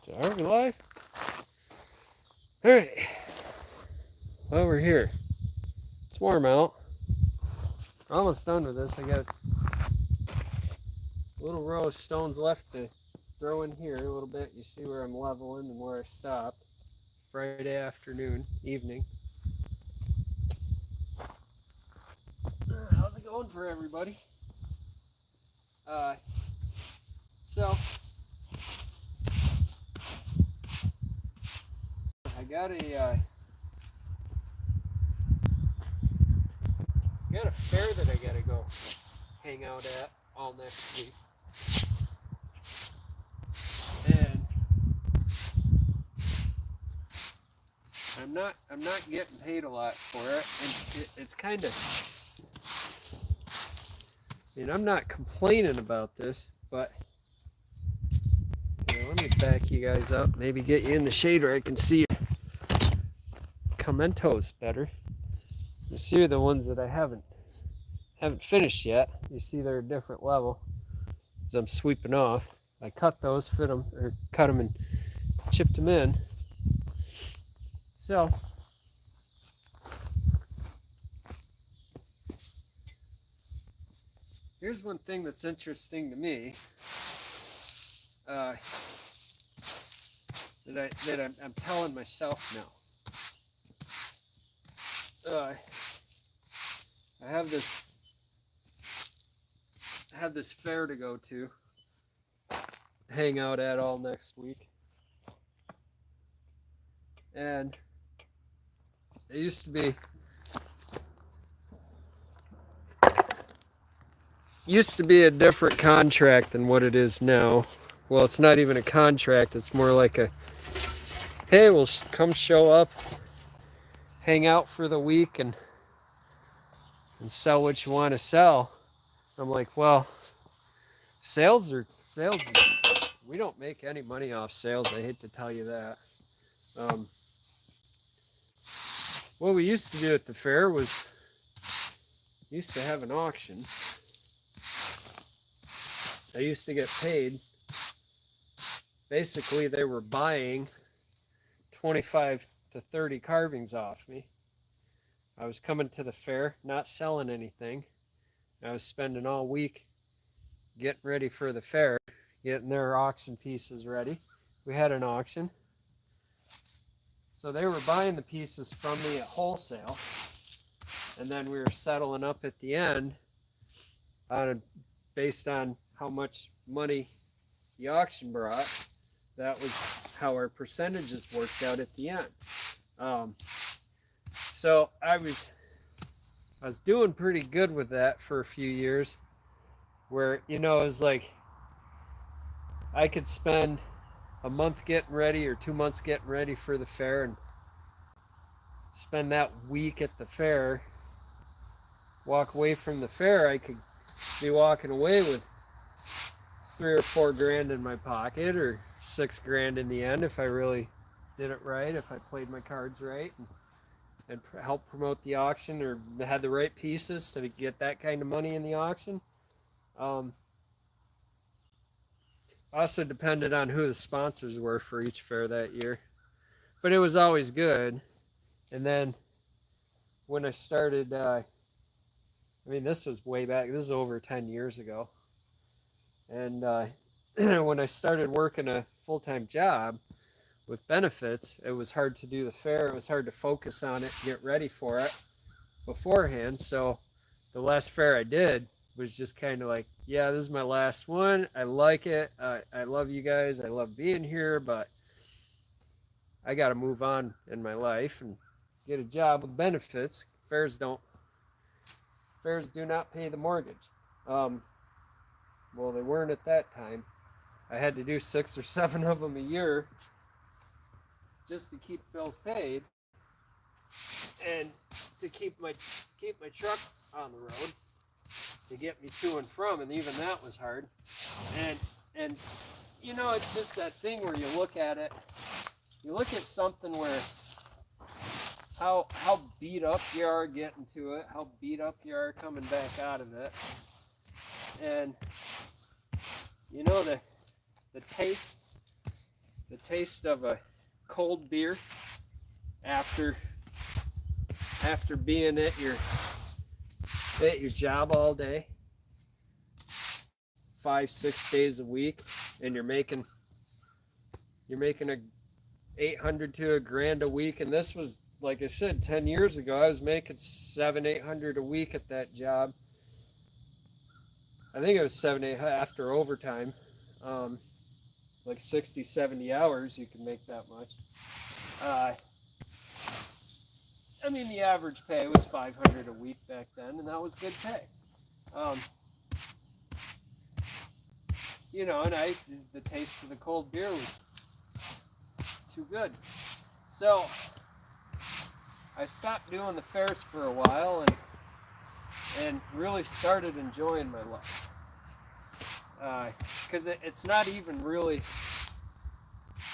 So are we live? All right. Well, we're here. It's warm out. We're almost done with this. I got a little row of stones left to throw in here a little bit. You see where I'm leveling and where I stopped. Friday afternoon, evening. How's it going for everybody? So I got a fair that I gotta go hang out at all next week, and I'm not getting paid a lot for it, and it's kind of. I mean, I'm not complaining about this, but let me back you guys up. Maybe get you in the shade where I can see your commentos better. You see the ones that I haven't finished yet. You see they're a different level as I'm sweeping off. I cut those, cut them and chipped them in. So here's one thing that's interesting to me that I'm telling myself now. I have this fair to go to, hang out at all next week, and it used to be a different contract than what it is now. Well, it's not even a contract. It's more like a, hey, we'll come show up, hang out for the week, and sell what you want to sell. I'm like, well, sales. We don't make any money off sales. I hate to tell you that. What we used to do at the fair was used to have an auction. I used to get paid. Basically, they were buying 25 to 30 carvings off me. I was coming to the fair, not selling anything. I was spending all week getting ready for the fair, getting their auction pieces ready. We had an auction. So they were buying the pieces from me at wholesale, and then we were settling up at the end based on how much money the auction brought. That was how our percentages worked out at the end. So I was doing pretty good with that for a few years, where it was like I could spend a month getting ready or 2 months getting ready for the fair and spend that week at the fair, walk away from the fair. I could be walking away with $3 or $4 grand in my pocket, or $6 grand in the end if I really did it right, if I played my cards right and helped promote the auction, or had the right pieces to get that kind of money in the auction. Also depended on who the sponsors were for each fair that year, but it was always good. And then when I started, this was way back. This is over 10 years ago. And when I started working a full-time job with benefits, it was hard to do the fair. It was hard to focus on it, get ready for it beforehand. So the last fair I did was just kind of like, yeah, this is my last one. I like it. I love you guys. I love being here, but I got to move on in my life and get a job with benefits. Fairs do not pay the mortgage. Well, they weren't at that time. I had to do 6 or 7 of them a year just to keep bills paid and to keep my truck on the road to get me to and from, and even that was hard. And it's just that thing where you look at something where how beat up you are getting to it, how beat up you are coming back out of it, and the taste the taste of a cold beer after being at your job all day, 5-6 days a week, and you're making a 800 to $1,000 a week. And this was, like I said, 10 years ago. I was making 700-800 a week at that job. I think it was 700-800 after overtime. Like 60-70 hours, you can make that much. I mean, the average pay was $500 a week back then, and that was good pay. You know, and the taste of the cold beer was too good. So I stopped doing the fairs for a while and really started enjoying my life. Because it's not even really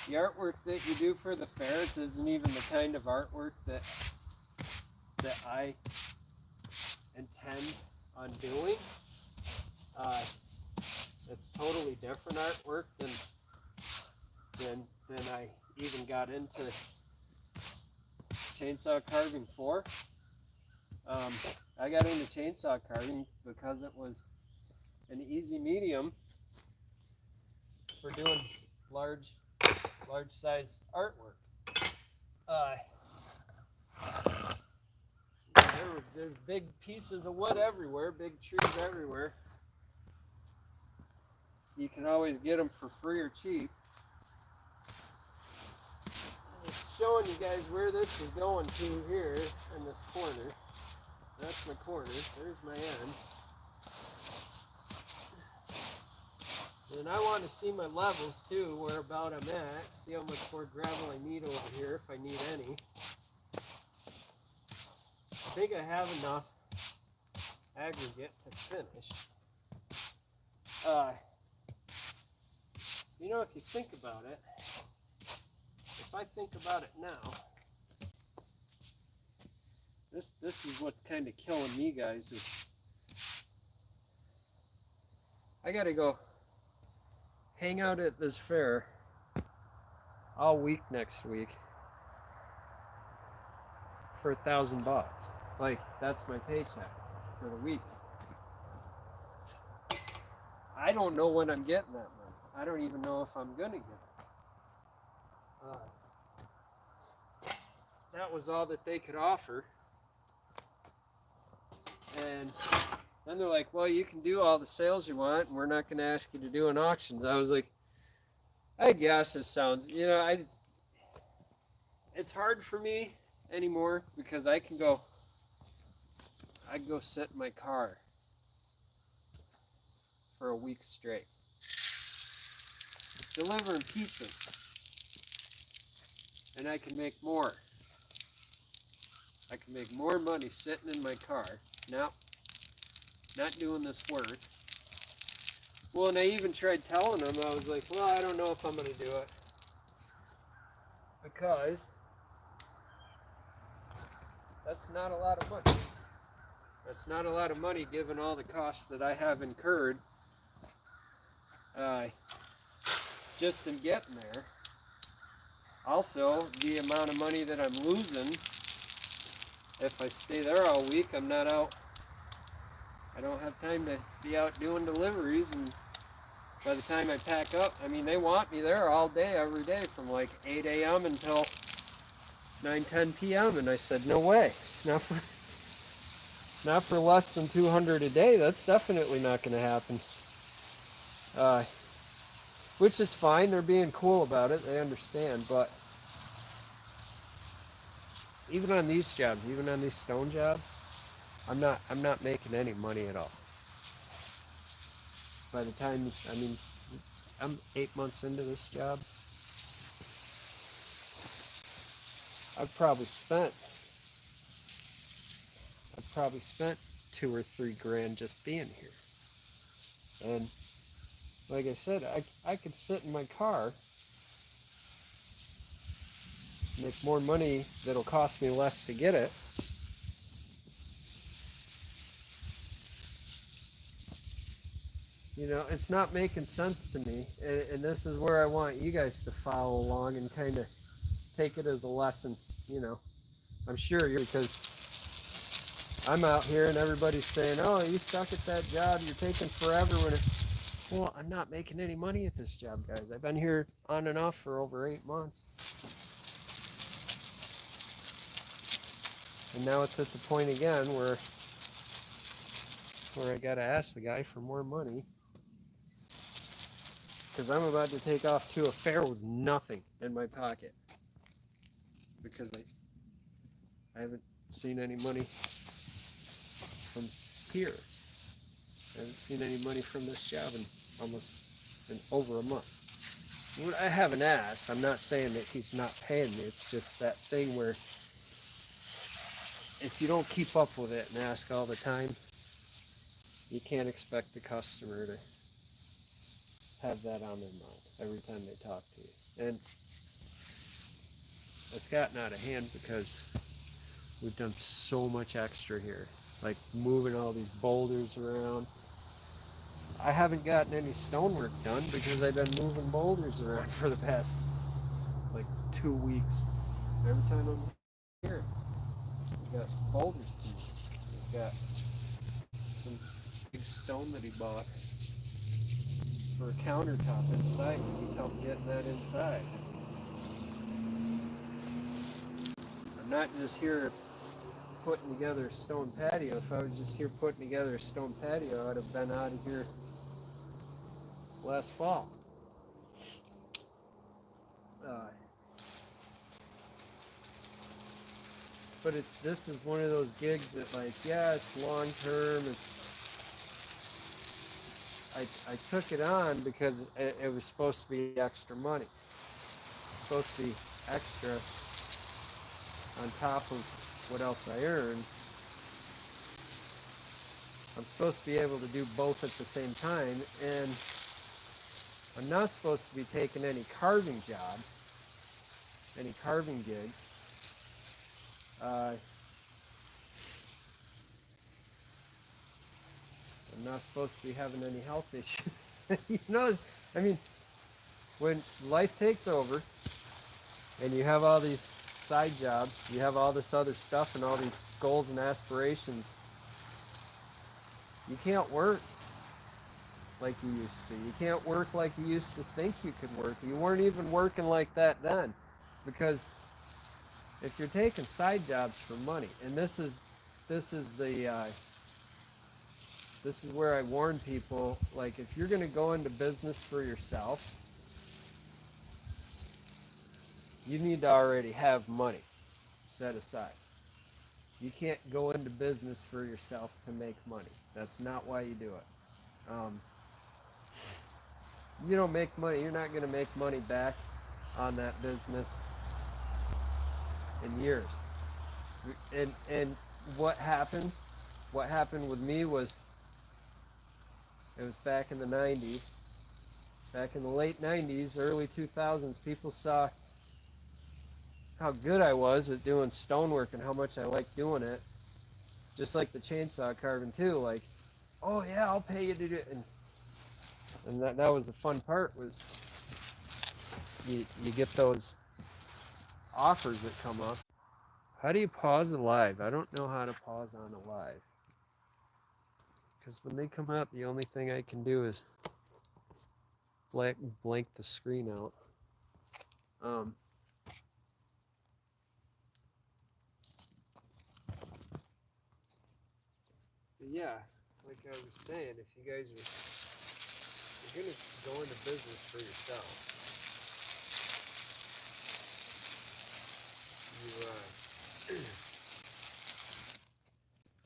the artwork that you do for the fairs isn't even the kind of artwork that I intend on doing. It's totally different artwork than I even got into chainsaw carving for. I got into chainsaw carving because it was an easy medium for doing large size artwork. There's big pieces of wood everywhere, big trees everywhere. You can always get them for free or cheap. It's showing you guys where this is going to here in this corner. That's my corner. There's my end. And I want to see my levels too, where about I'm at. See how much more gravel I need over here, if I need any. I think I have enough aggregate to finish. You know, if you think about it, if I think about it now, this is what's kind of killing me, guys. Is I gotta go hang out at this fair all week next week for $1,000. Like, that's my paycheck for the week. I don't know when I'm getting that money. I don't even know if I'm gonna get it. That was all that they could offer. And then they're like, well, you can do all the sales you want, and we're not going to ask you to do an auctions. I was like, I guess it sounds, you know, it's hard for me anymore because I can go sit in my car for a week straight, delivering pizzas, and I can make more. I can make more money sitting in my car. Now, not doing this work. Well, and I even tried telling them, I was like, well, I don't know if I'm going to do it. Because that's not a lot of money. That's not a lot of money given all the costs that I have incurred just in getting there. Also, the amount of money that I'm losing if I stay there all week. I'm not out. I don't have time to be out doing deliveries, and by the time I pack up, I mean, they want me there all day, every day, from like 8 a.m. until 9-10 p.m. And I said, no way. Not for less than $200 a day. That's definitely not going to happen. Which is fine. They're being cool about it. They understand. But even on these jobs, even on these stone jobs, I'm not making any money at all. By the time, I mean, I'm 8 months into this job. I've probably spent $2 or $3 grand just being here. And like I said, I could sit in my car, make more money that'll cost me less to get it. You know, it's not making sense to me, and this is where I want you guys to follow along and kind of take it as a lesson. You know, I'm sure you're, because I'm out here and everybody's saying, "Oh, you suck at that job. You're taking forever." When it, well, I'm not making any money at this job, guys. I've been here on and off for over 8 months, and now it's at the point again where I gotta ask the guy for more money because I'm about to take off to a fair with nothing in my pocket because I haven't seen any money from here. I haven't seen any money from this job in over a month. I haven't asked. I'm not saying that he's not paying me. It's just that thing where if you don't keep up with it and ask all the time, you can't expect the customer to have that on their mind every time they talk to you. And it's gotten out of hand because we've done so much extra here, like moving all these boulders around. I haven't gotten any stonework done because I've been moving boulders around for the past like 2 weeks. Every time I'm here, we got boulders to move. We've got some big stone that he bought for a countertop inside. He needs help getting that inside. I'm not just here putting together a stone patio. If I was just here putting together a stone patio, I'd have been out of here last fall. But this is one of those gigs that, like, yeah, it's long term. I took it on because it was supposed to be extra money. It's supposed to be extra on top of what else I earn. I'm supposed to be able to do both at the same time, and I'm not supposed to be taking any carving jobs, any carving gigs. I'm not supposed to be having any health issues. You know, I mean, when life takes over and you have all these side jobs, you have all this other stuff and all these goals and aspirations, you can't work like you used to. You can't work like you used to think you could work. You weren't even working like that then, because if you're taking side jobs for money, and this is where I warn people, like, if you're going to go into business for yourself, you need to already have money set aside. You can't go into business for yourself to make money. That's not why you do it. You don't make money. You're not going to make money back on that business in years. And what happens? What happened with me was, it was back in the 90s. Back in the late 90s, early 2000s, people saw how good I was at doing stonework and how much I liked doing it. Just like the chainsaw carving too. Like, oh yeah, I'll pay you to do it. And that was the fun part, was you get those offers that come up. How do you pause a live? I don't know how to pause on a live. Because when they come up, the only thing I can do is blank the screen out. Yeah, like I was saying, if you guys you're gonna go into business for yourself,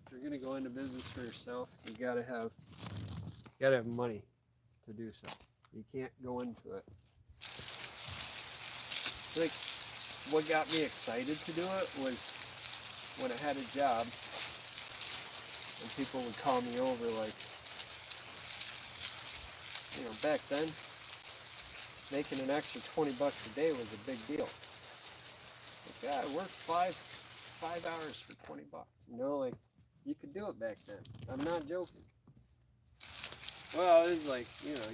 if you're gonna go into business for yourself, you gotta have money to do so. You can't go into it. Like, what got me excited to do it was when I had a job and people would call me over, like, you know, back then, making an extra $20 a day was a big deal. Like, yeah, I worked five hours for $20. You know, like, you could do it back then. I'm not joking. Well, it's like, you know,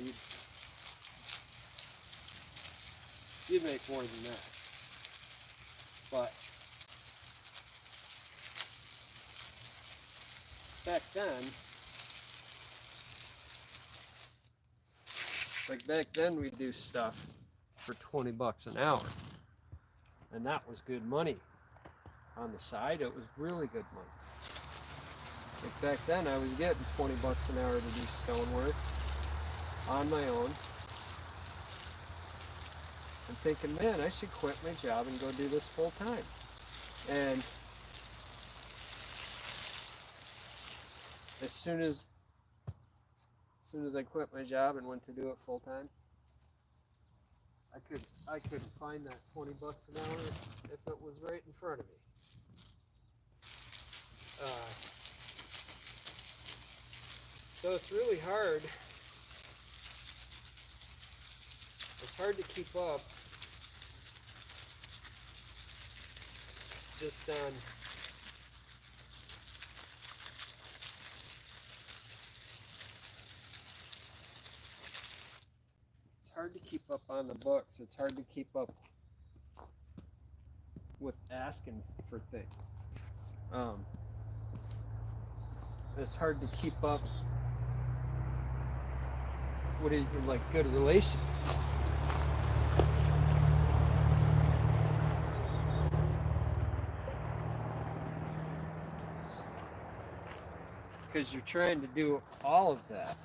you'd make more than that. But back then we'd do stuff for 20 bucks an hour. And that was good money. On the side, it was really good money. Like back then, I was getting 20 bucks an hour to do stonework on my own. I'm thinking, man, I should quit my job and go do this full time. And as soon as I quit my job and went to do it full time, I couldn't find that 20 bucks an hour if it was right in front of me. So it's really hard. It's hard to keep up just on it's hard to keep up on the books. It's hard to keep up with asking for things. It's hard to keep up like good relations. Because you're trying to do all of that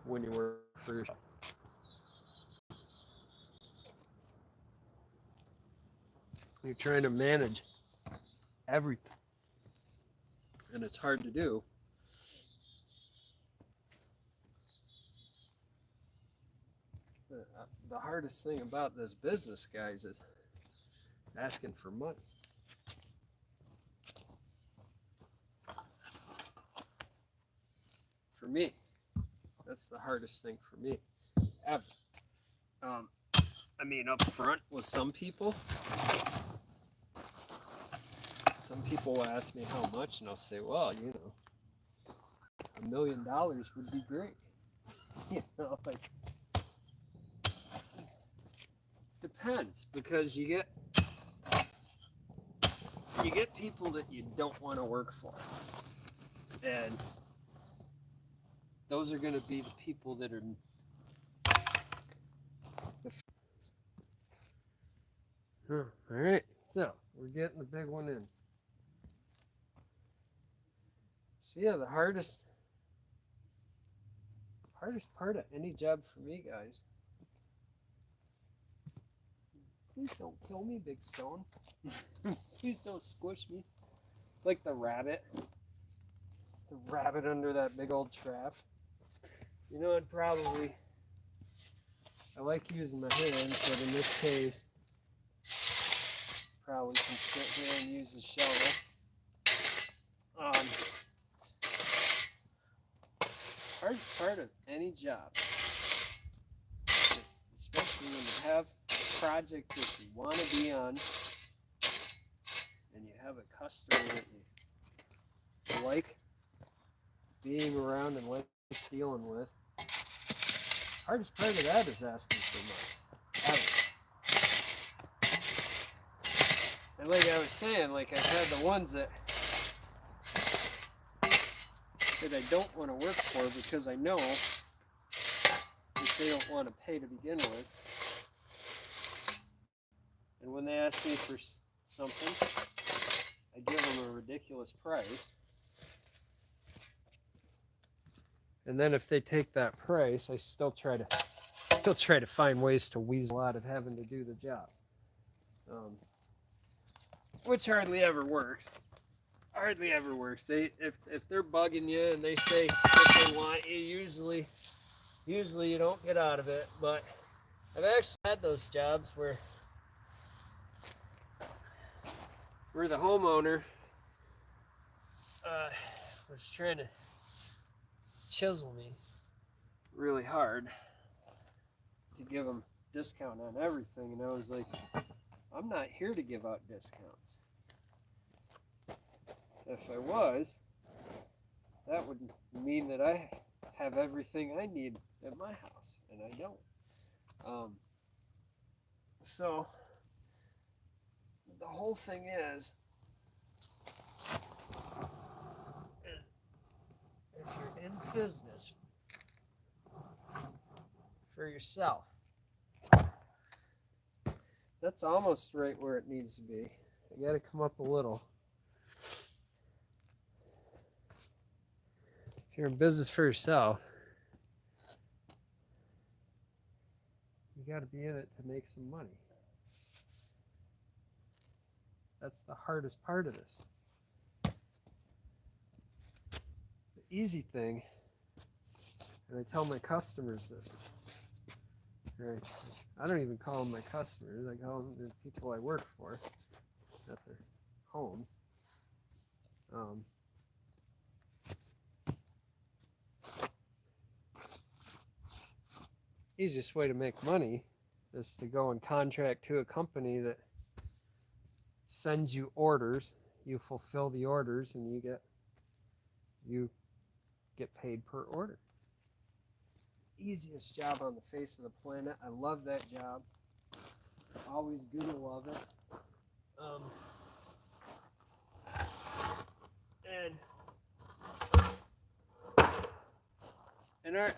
when you work for yourself. You're trying to manage everything. And it's hard to do. The hardest thing about this business, guys, is asking for money. For me, that's the hardest thing for me ever. I mean, up front with some people will ask me how much, and I'll say, well, you know, $1 million would be great. You know, like, depends, because you get people that you don't want to work for, and those are going to be the people that are all right, so we're getting the big one in. So yeah, the hardest part of any job for me, guys. Please don't kill me, big stone. Please don't squish me. It's like the rabbit under that big old trap. You know, I like using my hands, but in this case, probably can sit here and use the shovel. Hardest part of any job, especially when you have a project that you want to be on, and you have a customer that you like being around and like dealing with. Hardest part of that is asking for money. And like I was saying, like I've had the ones that I don't want to work for because I know that they don't want to pay to begin with. And when they ask me for something, I give them a ridiculous price. And then if they take that price, I still try to find ways to weasel out of having to do the job, which hardly ever works. If they're bugging you and they say what they want, usually you don't get out of it. But I've actually had those jobs where the homeowner was trying to chisel me really hard to give them discount on everything, and I was like, I'm not here to give out discounts. If I was, that would mean that I have everything I need at my house, and I don't. So the whole thing is if you're in business for yourself, that's almost right where it needs to be. I got to come up a little. If you're in business for yourself, you got to be in it to make some money. That's the hardest part of this. The easy thing, and I tell my customers this, right? I don't even call them my customers. I call them the people I work for at their homes. Easiest way to make money is to go and contract to a company that sends you orders. You fulfill the orders, and you get paid per order. Easiest job on the face of the planet. I love that job. Always gonna love it.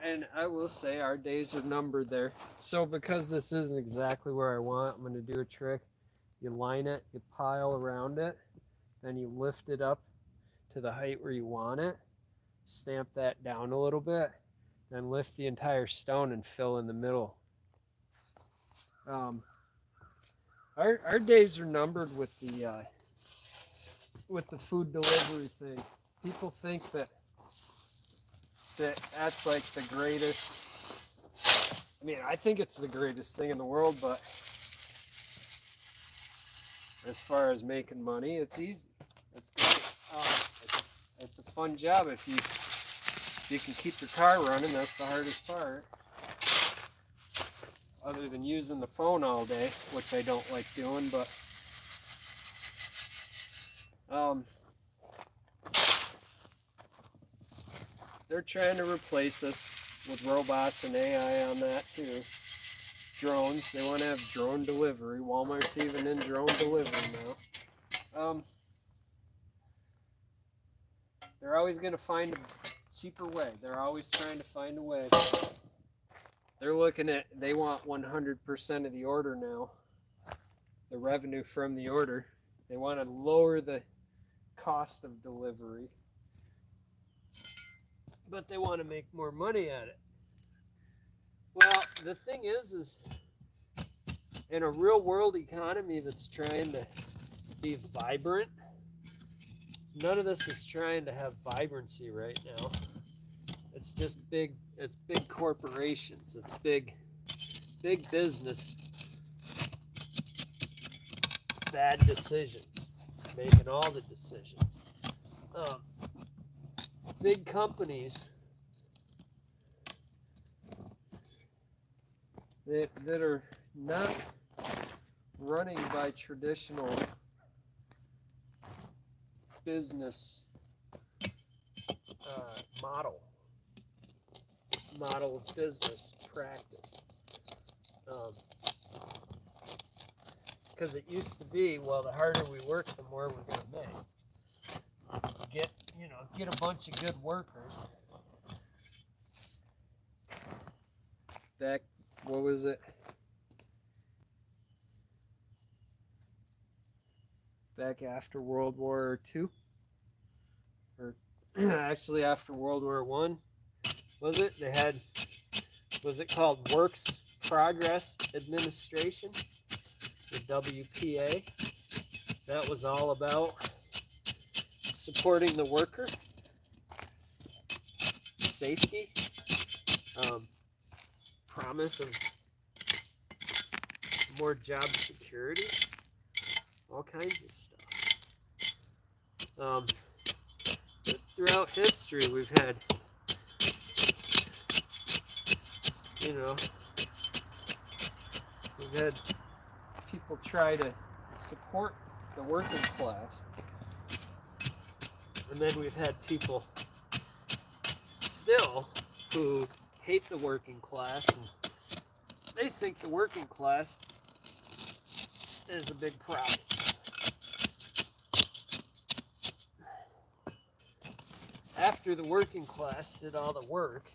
And I will say our days are numbered there. So because this isn't exactly where I want, I'm going to do a trick. You line it, you pile around it, then you lift it up to the height where you want it, stamp that down a little bit, then lift the entire stone and fill in the middle. Our days are numbered with the food delivery thing. People think that's like the greatest. I mean, I think it's the greatest thing in the world, but as far as making money, it's easy. It's great. It's a fun job if you can keep your car running. That's the hardest part. Other than using the phone all day, which I don't like doing, but they're trying to replace us with robots and AI on that too. Drones. They want to have drone delivery. Walmart's even in drone delivery now. They're always going to find a cheaper way. They're always trying to find a way. They're they want 100% of the order now. The revenue from the order. They want to lower the cost of delivery. But they want to make more money at it. Well, the thing is in a real world economy that's trying to be vibrant, none of this is trying to have vibrancy right now. It's just big corporations. It's big business. Bad decisions. Making all the decisions. Big companies that are not running by traditional business model of business practice. Because it used to be, well, the harder we work, the more we're going to make. Get a bunch of good workers. Back, what was it? Back after World War II? Or actually after World War I? Was it? They had, was it called Works Progress Administration? The WPA. That was all about supporting the worker, safety, promise of more job security, all kinds of stuff. But throughout history, we've had, people try to support the working class. And then we've had people still who hate the working class, and they think the working class is a big problem. After the working class did all the work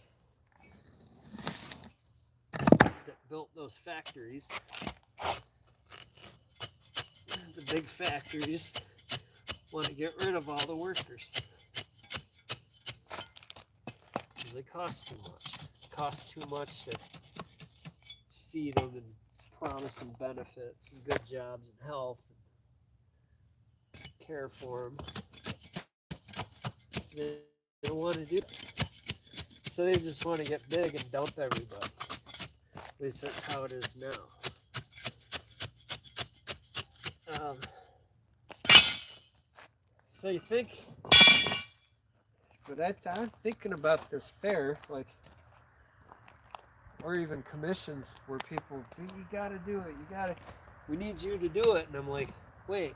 that built those factories, the big factories want to get rid of all the workers because they cost too much. It costs too much to feed them and promise them benefits and good jobs and health and care for them. They don't want to do that. So they just want to get big and dump everybody. At least that's how it is now. So you think, but I'm thinking about this fair, like, or even commissions where people, you gotta do it, we need you to do it. And I'm like, wait,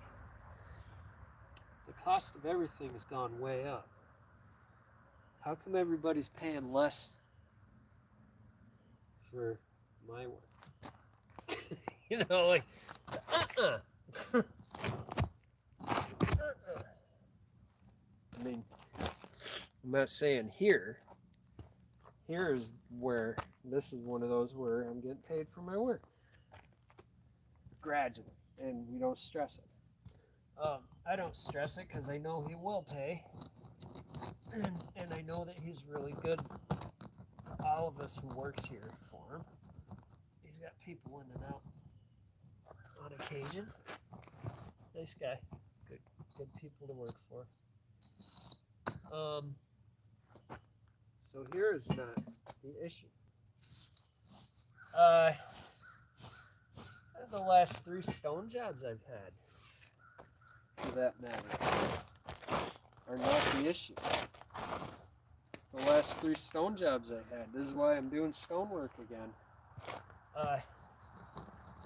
the cost of everything has gone way up. How come everybody's paying less for my work? You know, like, I mean, I'm not saying here. Here is where, this is one of those where I'm getting paid for my work. Gradually, and we don't stress it. I don't stress it because I know he will pay. And I know that he's really good to all of us who works here for him. He's got people in and out on occasion. Nice guy. Good people to work for. So here is not the issue. The last 3 stone jobs I've had, for that matter, are not the issue. The last 3 stone jobs I had, this is why I'm doing stonework again.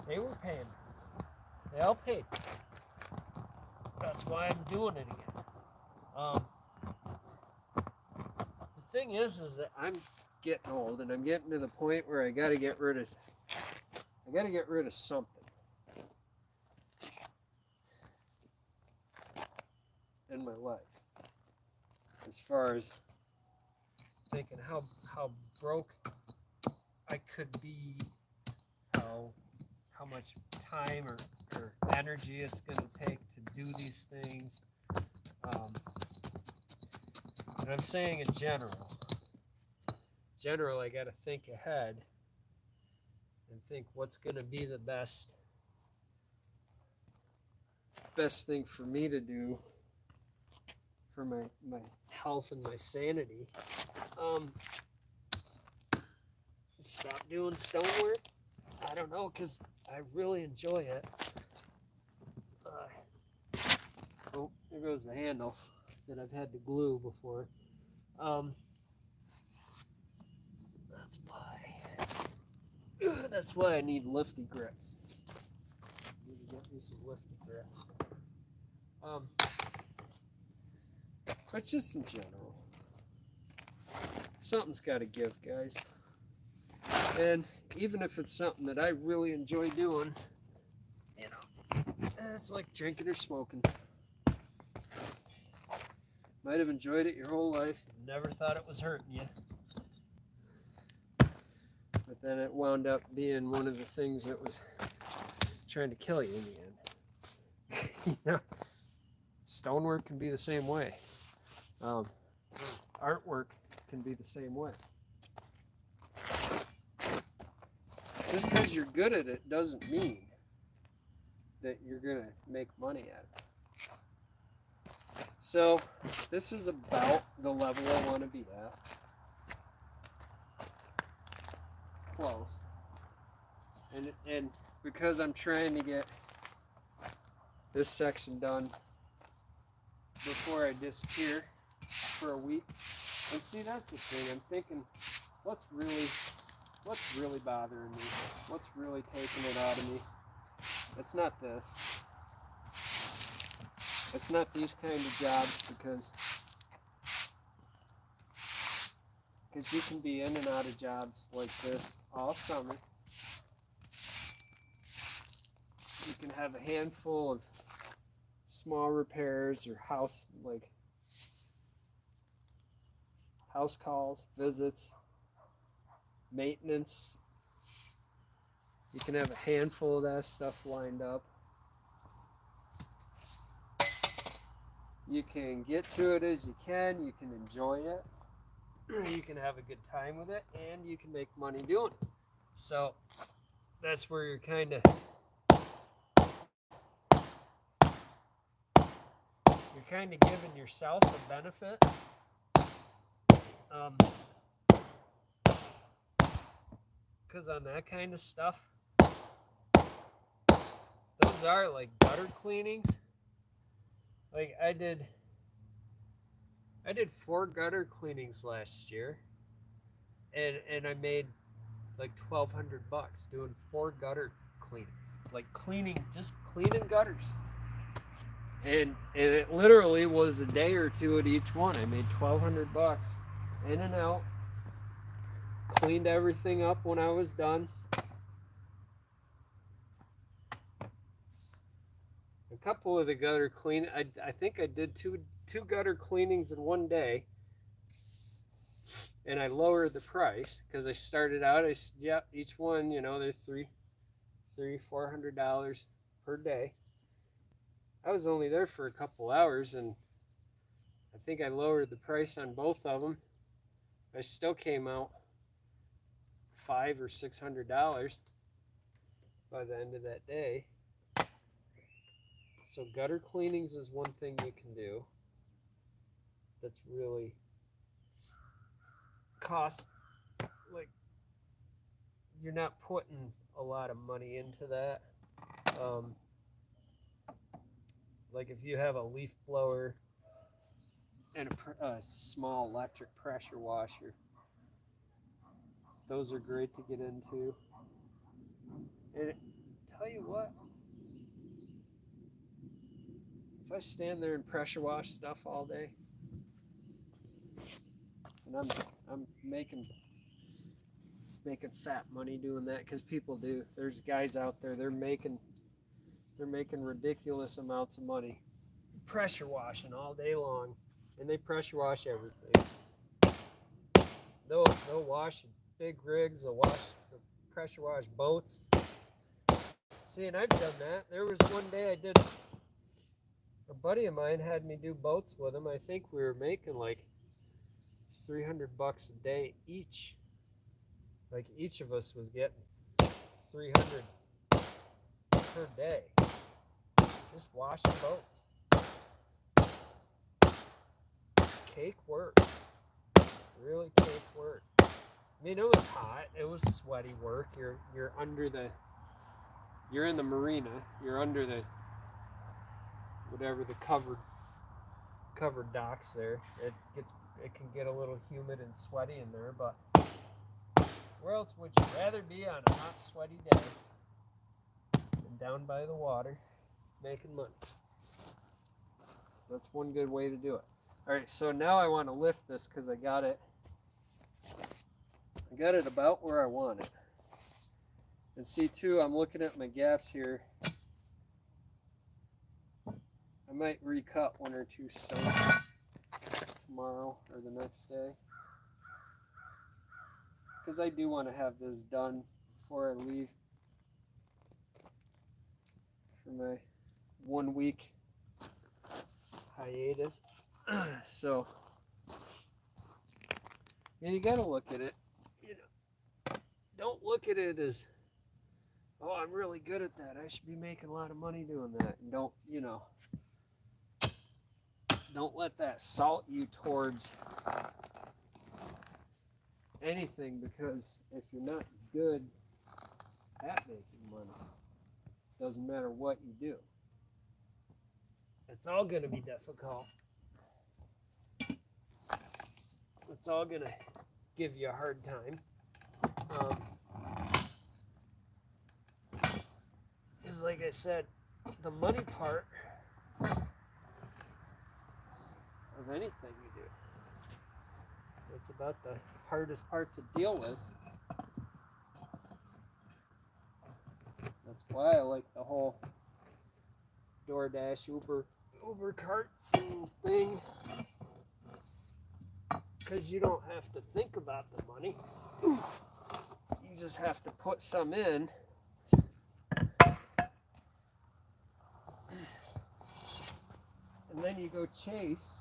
They were paying. They all paid. That's why I'm doing it again. The thing is that I'm getting old, and I'm getting to the point where I gotta get rid of something in my life. As far as thinking how broke I could be, how much time or energy it's going to take to do these things. And I'm saying in general, I got to think ahead and think what's going to be the best thing for me to do for my health and my sanity. Stop doing stonework? I don't know, because I really enjoy it. Oh, there goes the handle that I've had to glue before. That's why I need lifty grits. I need to get me some lifty grits. But just in general, something's got to give, guys. And even if it's something that I really enjoy doing, you know, it's like drinking or smoking. Might have enjoyed it your whole life, never thought it was hurting you. But then it wound up being one of the things that was trying to kill you in the end. You know, stonework can be the same way. Artwork can be the same way. Just because you're good at it doesn't mean that you're going to make money at it. So this is about the level I want to be at. Close. And because I'm trying to get this section done before I disappear for a week. And see, that's the thing. I'm thinking, what's really bothering me? What's really taking it out of me? It's not this. It's not these kind of jobs, because because you can be in and out of jobs like this all summer. You can have a handful of small repairs or house calls, visits, maintenance. You can have a handful of that stuff lined up. You can get to it as you can. You can enjoy it. You can have a good time with it, and you can make money doing it. So that's where you're kind of giving yourself a benefit. Because on that kind of stuff, those are like gutter cleanings. Like I did 4 gutter cleanings last year, and I made like $1,200 doing 4 gutter cleanings, like just cleaning gutters. And it literally was a day or two at each one. I made $1,200 in and out. Cleaned everything up when I was done. A couple of the gutter clean, I think I did two gutter cleanings in one day, and I lowered the price because I started out. Each one, they're $400 per day. I was only there for a couple hours, and I think I lowered the price on both of them. I still came out $500 or $600 by the end of that day. So gutter cleanings is one thing you can do that's really cost, like, you're not putting a lot of money into that. Like if you have a leaf blower and a small electric pressure washer, those are great to get into. And tell you what, if I stand there and pressure wash stuff all day, and I'm making fat money doing that, because people do. There's guys out there, they're making ridiculous amounts of money pressure washing all day long, and they pressure wash everything. They'll wash big rigs, they'll pressure wash boats. See, and I've done that. There was one day a buddy of mine had me do boats with him. I think we were making like $300 a day each. Like each of us was getting $300 per day, just washing boats. Cake work, really cake work. I mean, it was hot, it was sweaty work. You're in the marina, you're under the whatever the covered docks there. It can get a little humid and sweaty in there, but where else would you rather be on a hot, sweaty day than down by the water making money? That's one good way to do it. All right, so now I want to lift this because I got it about where I want it. And see too, I'm looking at my gaps here. I might recut 1 or 2 stones tomorrow or the next day, because I do want to have this done before I leave for my 1 week hiatus. So, you gotta look at it. Don't look at it as, oh, I'm really good at that, I should be making a lot of money doing that. And don't let that salt you towards anything, because if you're not good at making money, it doesn't matter what you do. It's all going to be difficult. It's all going to give you a hard time. Is like I said, the money part of anything you do It's about the hardest part to deal with. That's why I like the whole DoorDash, Uber carts and thing. Because you don't have to think about the money. You just have to put some in. And then you go chase.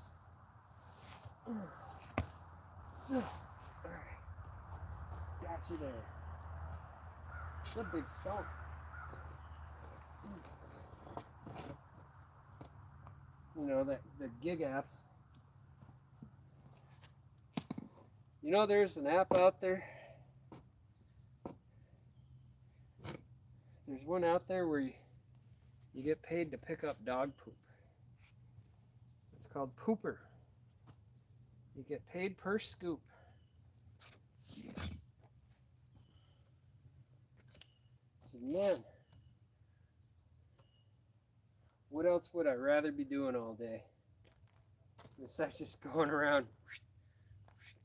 Alright. Got you there. It's a big stone. You know, the gig apps. You know, there's an app out there. There's one out there where you get paid to pick up dog poop. It's called Pooper. You get paid per scoop. So, man, what else would I rather be doing all day besides just going around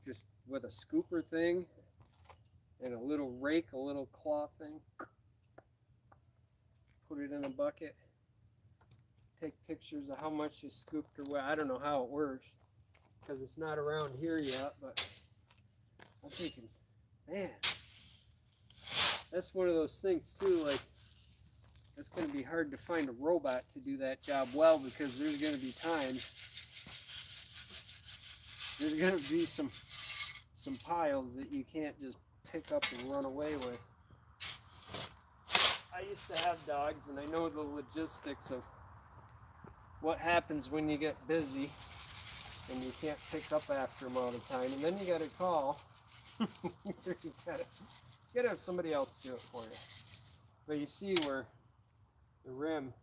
just with a scooper thing and a little rake, a little claw thing, put it in a bucket, take pictures of how much you scooped or what. I don't know how it works because it's not around here yet, but I'm thinking, man, that's one of those things too, like, it's going to be hard to find a robot to do that job well, because there's going to be times, there's going to be some piles that you can't just pick up and run away with. I used to have dogs, and I know the logistics of what happens when you get busy and you can't pick up after them all the time, and then you got to call. you gotta have somebody else do it for you. But you see where the rim,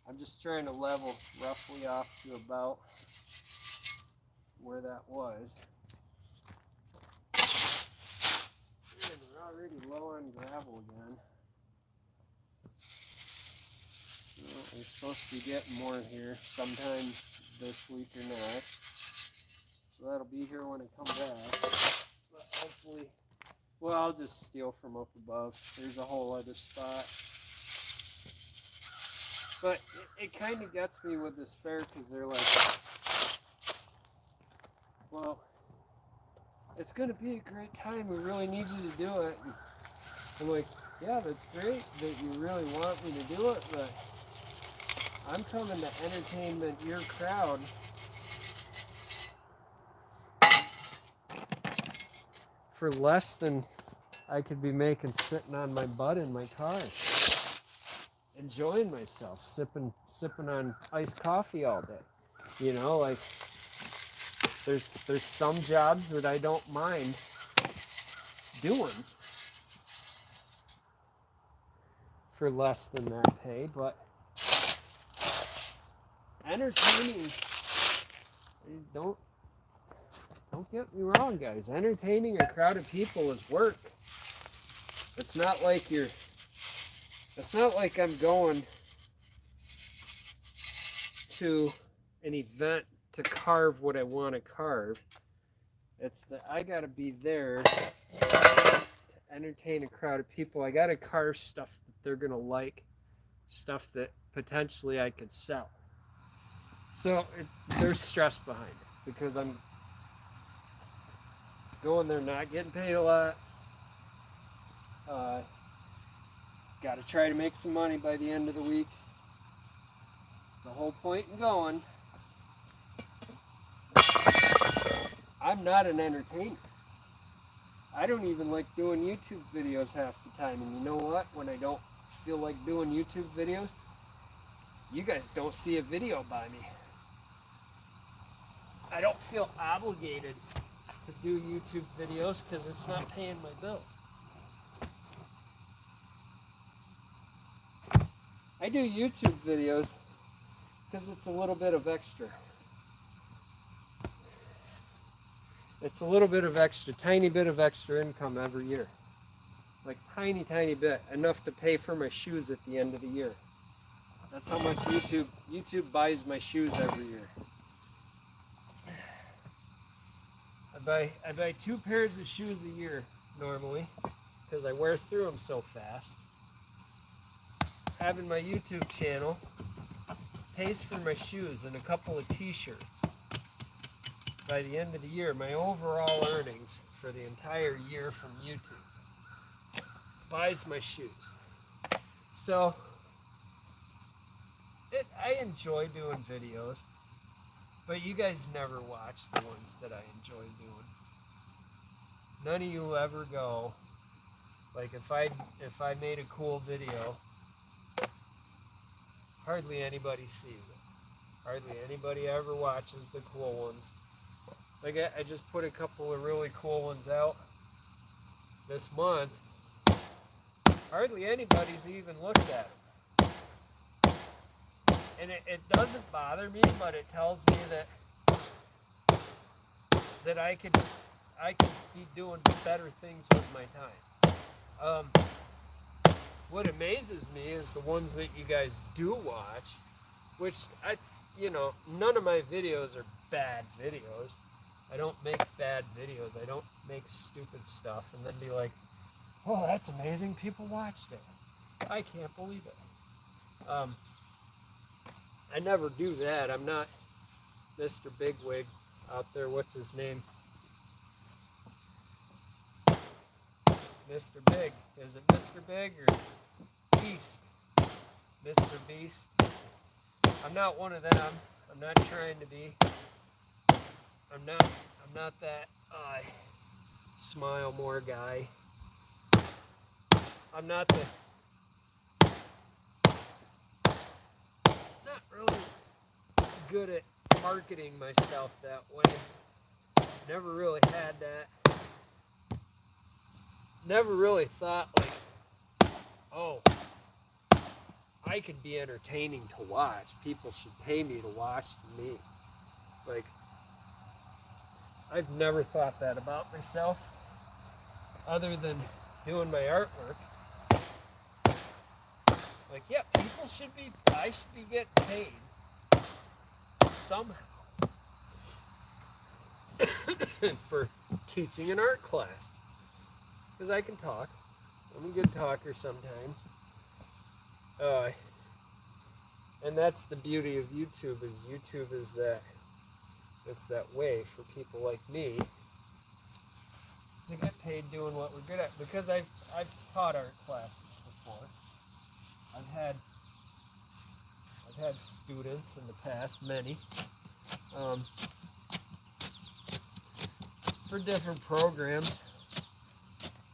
I'm just trying to level roughly off to about where that was. And we're already low on gravel again. Well, we're supposed to be getting more here sometime this week or next. So that'll be here when I come back. But hopefully, well, I'll just steal from up above. There's a whole other spot. But it kind of gets me with this fair, because they're like, well, it's going to be a great time. We really need you to do it. And I'm like, yeah, that's great that you really want me to do it, but I'm coming to entertain your crowd. For less than I could be making sitting on my butt in my car, enjoying myself, sipping on iced coffee all day. You know, like, there's some jobs that I don't mind doing for less than that pay, but entertaining, don't get me wrong, guys. Entertaining a crowd of people is work. It's not like I'm going to an event to carve what I want to carve. It's that I got to be there to entertain a crowd of people. I got to carve stuff that they're going to like, stuff that potentially I could sell. So there's stress behind it, because I'm going there not getting paid a lot. Got to try to make some money by the end of the week. It's the whole point in going. I'm not an entertainer. I don't even like doing YouTube videos half the time. And you know what? When I don't feel like doing YouTube videos, you guys don't see a video by me. I don't feel obligated to do YouTube videos because it's not paying my bills. I do YouTube videos because it's a little bit of extra. It's a little bit of extra, tiny bit of extra income every year. Like tiny bit, enough to pay for my shoes at the end of the year. That's how much YouTube buys my shoes every year. I buy 2 pairs of shoes a year normally because I wear through them so fast. Having my YouTube channel pays for my shoes and a couple of t-shirts. By the end of the year, my overall earnings for the entire year from YouTube buys my shoes. So I enjoy doing videos, but you guys never watch the ones that I enjoy doing. None of you ever go, like if I made a cool video, hardly anybody sees it. Hardly anybody ever watches the cool ones. Like I just put a couple of really cool ones out this month. Hardly anybody's even looked at them. And it doesn't bother me, but it tells me that I could be doing better things with my time. What amazes me is the ones that you guys do watch, which none of my videos are bad videos. I don't make bad videos. I don't make stupid stuff and then be like, oh, that's amazing, people watched it. I can't believe it. I never do that. I'm not Mr. Bigwig out there. What's his name? Mr. Big. Is it Mr. Big or Beast? Mr. Beast. I'm not one of them. I'm not trying to be. I'm not that smile more guy. I'm not really good at marketing myself that way. Never really had that. Never really thought like, oh, I could be entertaining to watch. People should pay me to watch me. Like, I've never thought that about myself other than doing my artwork. Like, yeah, I should be getting paid somehow for teaching an art class. Because I can talk. I'm a good talker sometimes. And that's the beauty of YouTube is that it's that way for people like me to get paid doing what we're good at. Because I've taught art classes before. I've had students in the past, many, for different programs.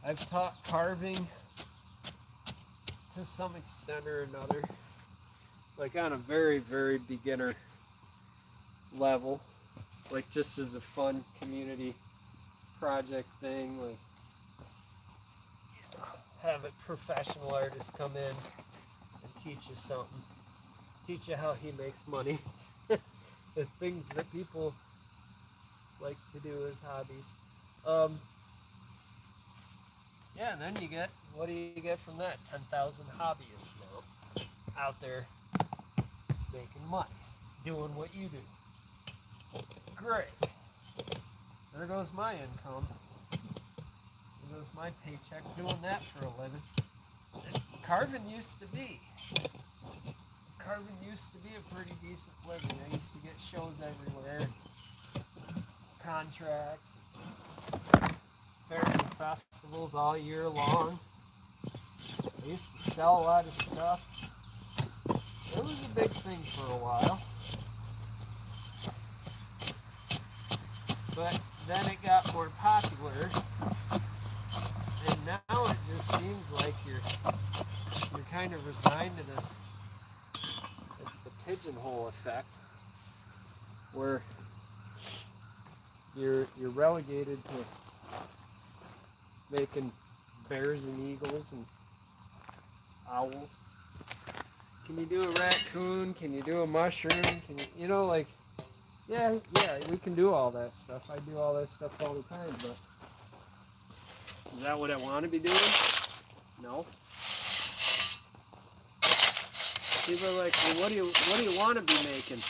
I've taught carving to some extent or another, like on a very, very beginner level, like just as a fun community project thing, like have a professional artist come in and teach you something, teach you how he makes money, the things that people like to do as hobbies. Yeah, and then what do you get from that? 10,000 hobbyists now out there making money, doing what you do. Great. There goes my income. There goes my paycheck doing that for a living. Carving used to be a pretty decent living. I used to get shows everywhere, contracts, fairs and festivals all year long. I used to sell a lot of stuff. It was a big thing for a while. But then it got more popular. And now it just seems like you're kind of resigned to this. It's the pigeonhole effect, where you're relegated to making bears and eagles and owls. Can you do a raccoon? Can you do a mushroom? Can you, yeah, we can do all that stuff. I do all that stuff all the time, but is that what I want to be doing? No. People are like, well, what do you want to be making?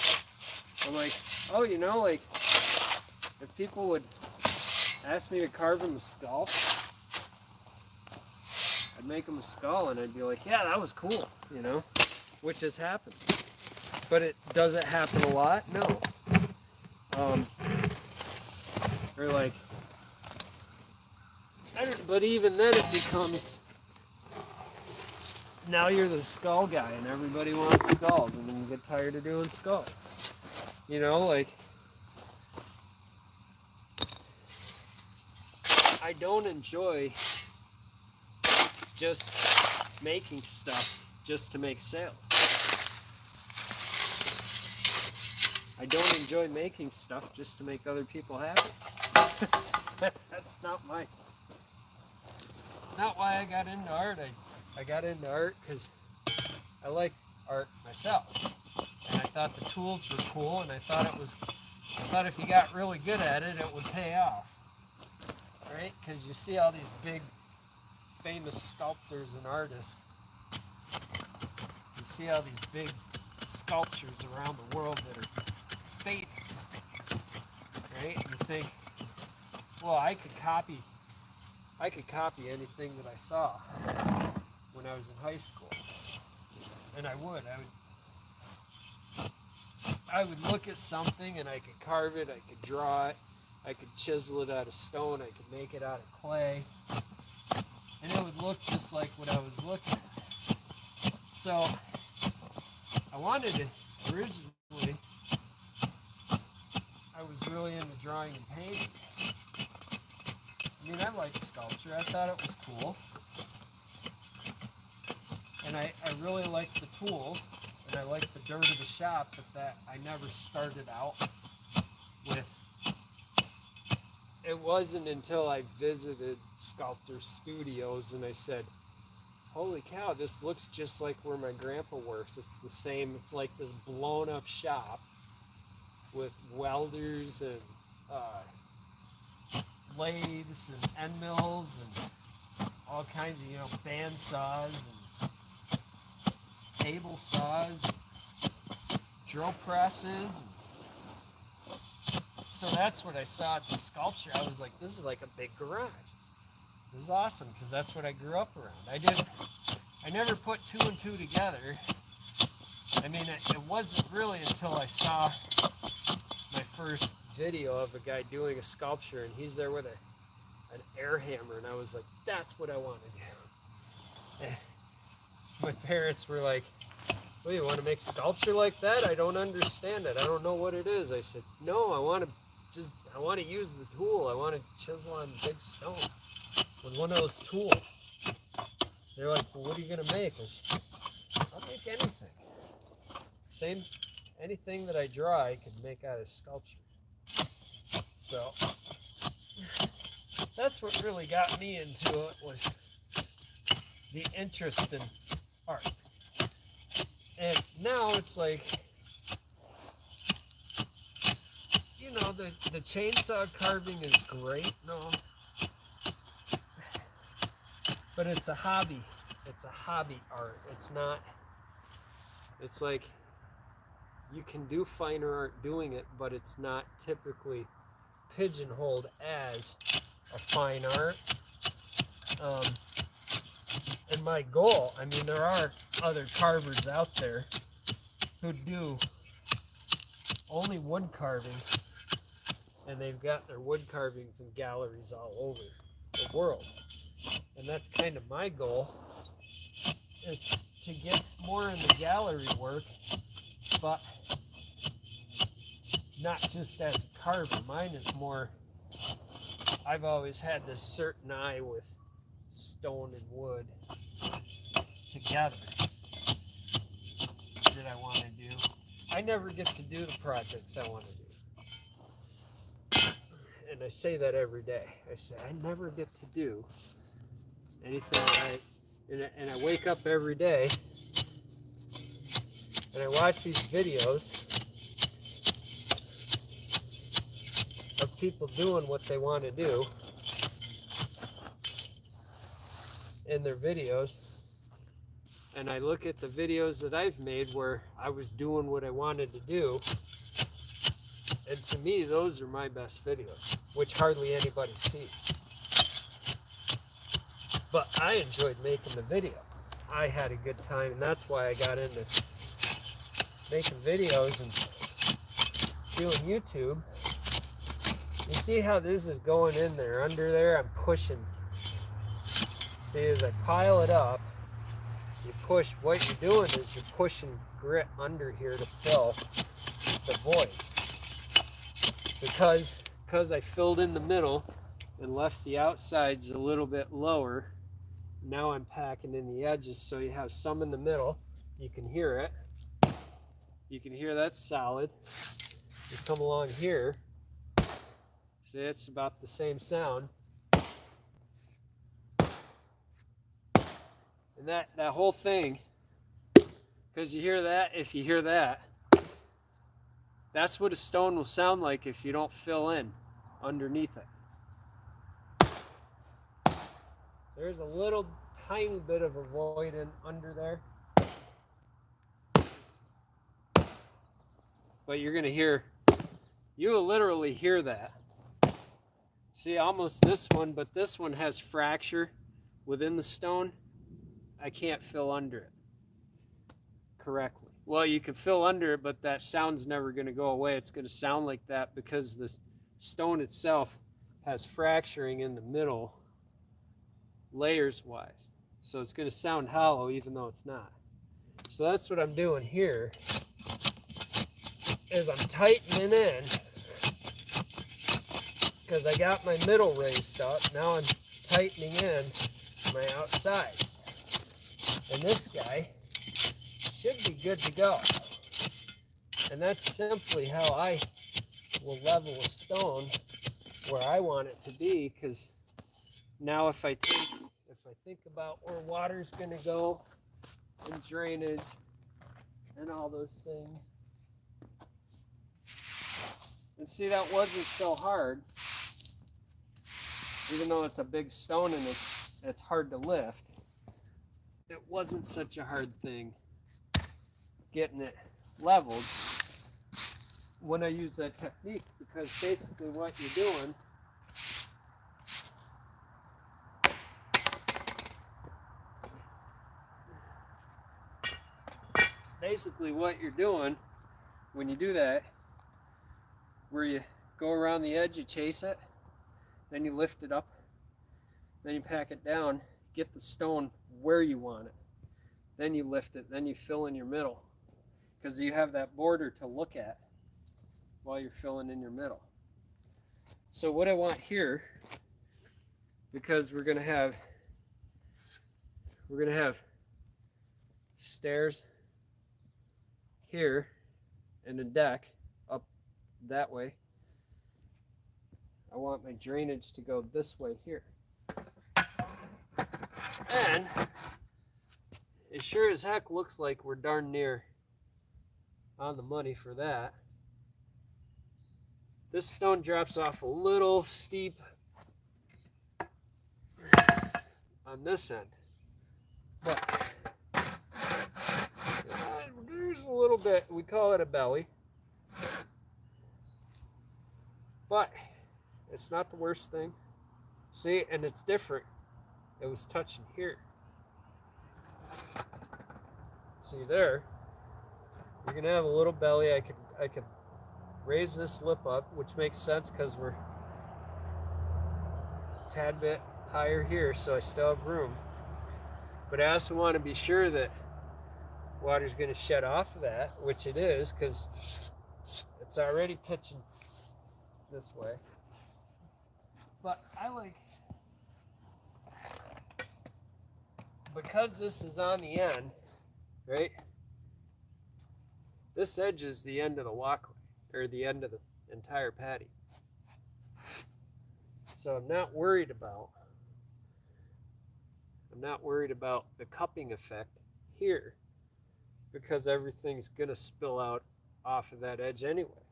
I'm like, oh, if people would asked me to carve him a skull, I'd make him a skull and I'd be like, yeah, that was cool, you know, which has happened. But does it happen a lot? No. Or like, but even then it becomes, now you're the skull guy and everybody wants skulls, and then you get tired of doing skulls. You know, like, I don't enjoy just making stuff just to make sales. I don't enjoy making stuff just to make other people happy. That's not it's not why I got into art. I got into art because I liked art myself. And I thought the tools were cool, and I thought if you got really good at it, it would pay off. Right? Because you see all these big, famous sculptors and artists. You see all these big sculptures around the world that are famous. Right? And you think, well, I could copy anything that I saw when I was in high school. And I would look at something and I could carve it, I could draw it, I could chisel it out of stone, I could make it out of clay, and it would look just like what I was looking at. So I wanted to, originally, I was really into drawing and painting. I mean, I liked sculpture, I thought it was cool. And I really liked the tools, and I liked the dirt of the shop, but that I never started out with. It wasn't until I visited sculptor studios and I said, holy cow, this looks just like where my grandpa works. It's the same, it's like this blown up shop with welders and lathes and end mills and all kinds of, band saws and table saws, drill presses. So that's what I saw at the sculpture. I was like, this is like a big garage. This is awesome, because that's what I grew up around. I never put two and two together. I mean, it wasn't really until I saw my first video of a guy doing a sculpture, and he's there with an air hammer, and I was like, that's what I want to do. And my parents were like, well, you want to make sculpture like that? I don't understand it. I don't know what it is. I said, no, I want to use the tool. I want to chisel on big stone with one of those tools. They're like, well, what are you going to make? I said, I'll make anything. Anything that I draw, I can make out of sculpture. So that's what really got me into it, was the interest in art. And now it's like, the chainsaw carving is great, but it's a hobby. It's a hobby art. It's like, you can do finer art doing it, but it's not typically pigeonholed as a fine art. And my goal, I mean, there are other carvers out there who do only wood carving, and they've got their wood carvings in galleries all over the world. And that's kind of my goal, is to get more in the gallery work, but not just as a carver. Mine is more, I've always had this certain eye with stone and wood together that I want to do. I never get to do the projects I want to do. And I say that every day. I say, I never get to do anything and I wake up every day and I watch these videos of people doing what they want to do in their videos, and I look at the videos that I've made where I was doing what I wanted to do, And to me, those are my best videos, which hardly anybody sees. But I enjoyed making the video. I had a good time, and that's why I got into making videos and doing YouTube. You see how this is going in there, under there? I'm pushing. See, as I pile it up, you push, what you're doing is you're pushing grit under here to fill the voids. Because I filled in the middle and left the outsides a little bit lower, now I'm packing in the edges so you have some in the middle. You can hear it. You can hear that's solid. You come along here, see it's about the same sound. And that whole thing, because you hear that, if you hear that, that's what a stone will sound like if you don't fill in underneath it. There's a little tiny bit of a void in under there. But you're going to hear, you will literally hear that. See, almost this one, but this one has fracture within the stone. I can't fill under it correctly. Well, you can fill under it, but that sound's never going to go away. It's going to sound like that because the stone itself has fracturing in the middle, layers wise. So it's going to sound hollow even though it's not. So that's what I'm doing here, is I'm tightening in because I got my middle raised up. Now I'm tightening in my outsides. And this guy should be good to go. And that's simply how I will level a stone where I want it to be, because now if I think about where water's going to go and drainage and all those things. And see, that wasn't so hard. Even though it's a big stone and it's hard to lift, it wasn't such a hard thing getting it leveled when I use that technique, because basically what you're doing when you do that, where you go around the edge, you chase it, then you lift it up, then you pack it down, get the stone where you want it, then you lift it, then you fill in your middle, because you have that border to look at while you're filling in your middle. So what I want here, because we're gonna have stairs here and a deck up that way, I want my drainage to go this way here. And it sure as heck looks like we're darn near on the money for that. This stone drops off a little steep on this end, but there's a little bit, we call it a belly, but it's not the worst thing. See, and it's different. It was touching here. See there, you're gonna have a little belly. I could raise this lip up, which makes sense because we're a tad bit higher here, so I still have room. But I also want to be sure that water's gonna shed off of that, which it is, because it's already pitching this way. But I like, because this is on the end, right? This edge is the end of the walkway, or the end of the entire patio. So I'm not worried about the cupping effect here, because everything's gonna spill out off of that edge anyway.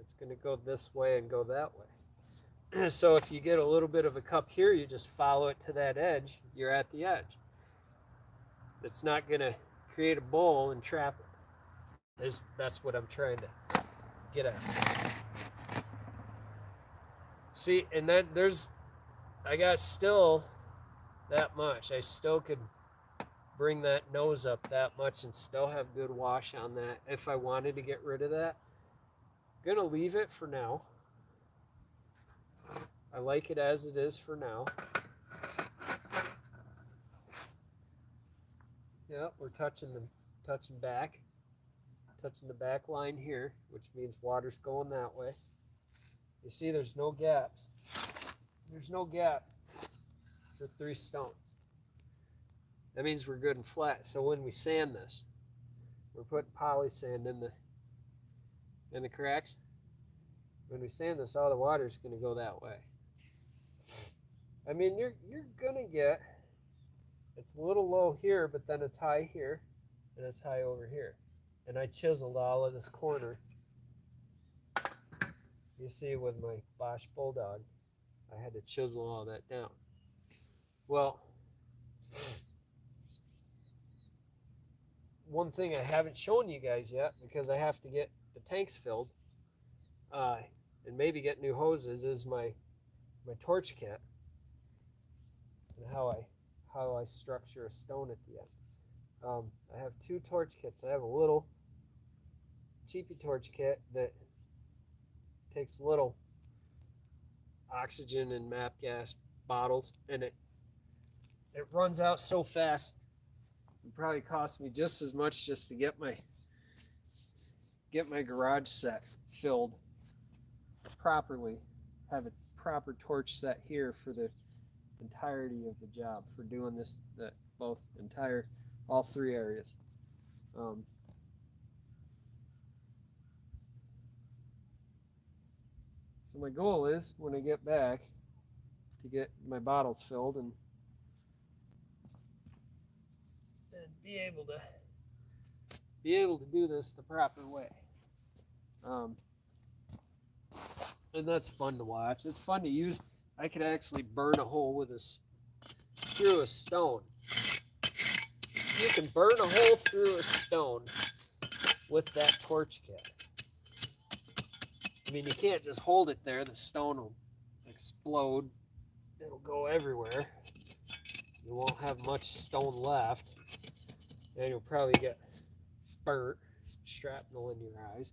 It's gonna go this way and go that way. So if you get a little bit of a cup here, you just follow it to that edge, you're at the edge. It's not gonna create a bowl and trap it. That's what I'm trying to get at. See, and then I got still that much. I still could bring that nose up that much and still have good wash on that if I wanted to get rid of that. I'm gonna leave it for now. I like it as it is for now. Yeah, we're touching the back line here, which means water's going that way. You see, there's no gaps. There's no gap for 3 stones. That means we're good and flat. So when we sand this, we're putting poly sand in the cracks. When we sand this, all the water is going to go that way. I mean, you're going to get, it's a little low here, but then it's high here, and it's high over here. And I chiseled all of this corner. You see, with my Bosch Bulldog, I had to chisel all that down. Well, one thing I haven't shown you guys yet, because I have to get the tanks filled and maybe get new hoses, is my torch kit and how I structure a stone at the end. I have 2 torch kits. I have a little cheapy torch kit that takes little oxygen and MAP gas bottles, and it runs out so fast. It probably cost me just as much just to get my garage set filled properly, have a proper torch set here for the entirety of the job, for doing this, all 3 areas. So my goal is, when I get back, to get my bottles filled and be able to do this the proper way. And that's fun to watch. It's fun to use. I could actually burn a hole with this through a stone. You can burn a hole through a stone with that torch kit. I mean, you can't just hold it there. The stone will explode. It'll go everywhere. You won't have much stone left. And you'll probably get burnt, shrapnel in your eyes.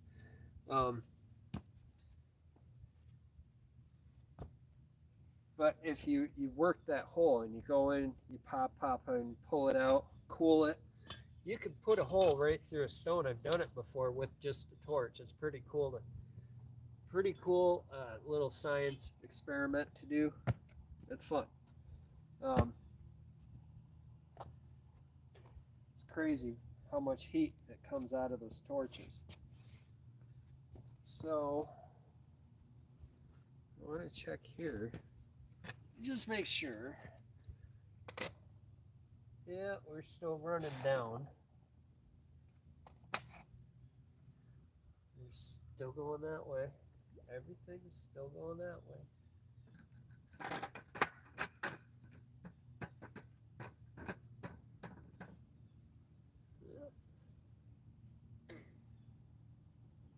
But if you work that hole and you go in, you pop and pull it out, cool it, you can put a hole right through a stone. I've done it before with just the torch. It's pretty cool little science experiment to do. It's fun. It's crazy how much heat that comes out of those torches. So I want to check here. Just make sure. Yeah, we're still running down. We're still going that way. Everything is still going that way. Yeah.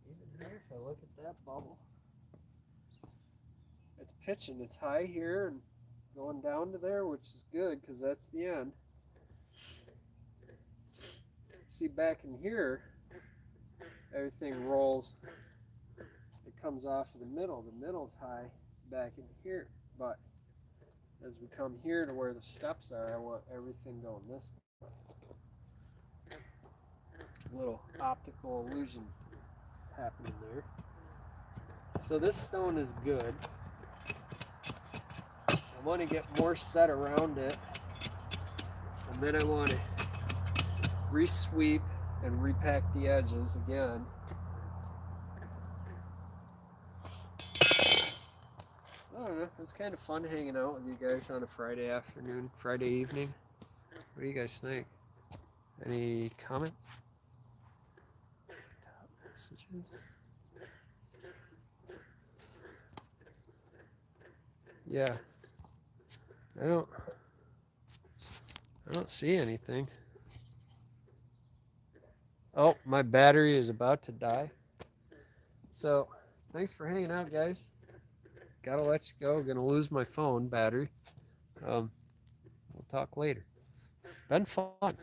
Even here, if I look at that bubble, it's pitching. It's high here and going down to there, which is good because that's the end. See, back in here, everything rolls. It comes off of the middle. The middle's high back in here. But as we come here to where the steps are, I want everything going this way. A little optical illusion happening there. So this stone is good. I want to get more set around it, and then I want to re-sweep and repack the edges again. I don't know, it's kind of fun hanging out with you guys on a Friday afternoon, Friday evening. What do you guys think? Any comments? Top messages? Yeah. I don't see anything. Oh, my battery is about to die. So, thanks for hanging out, guys. gotta let you go. Gonna lose my phone battery. We'll talk later. Been fun.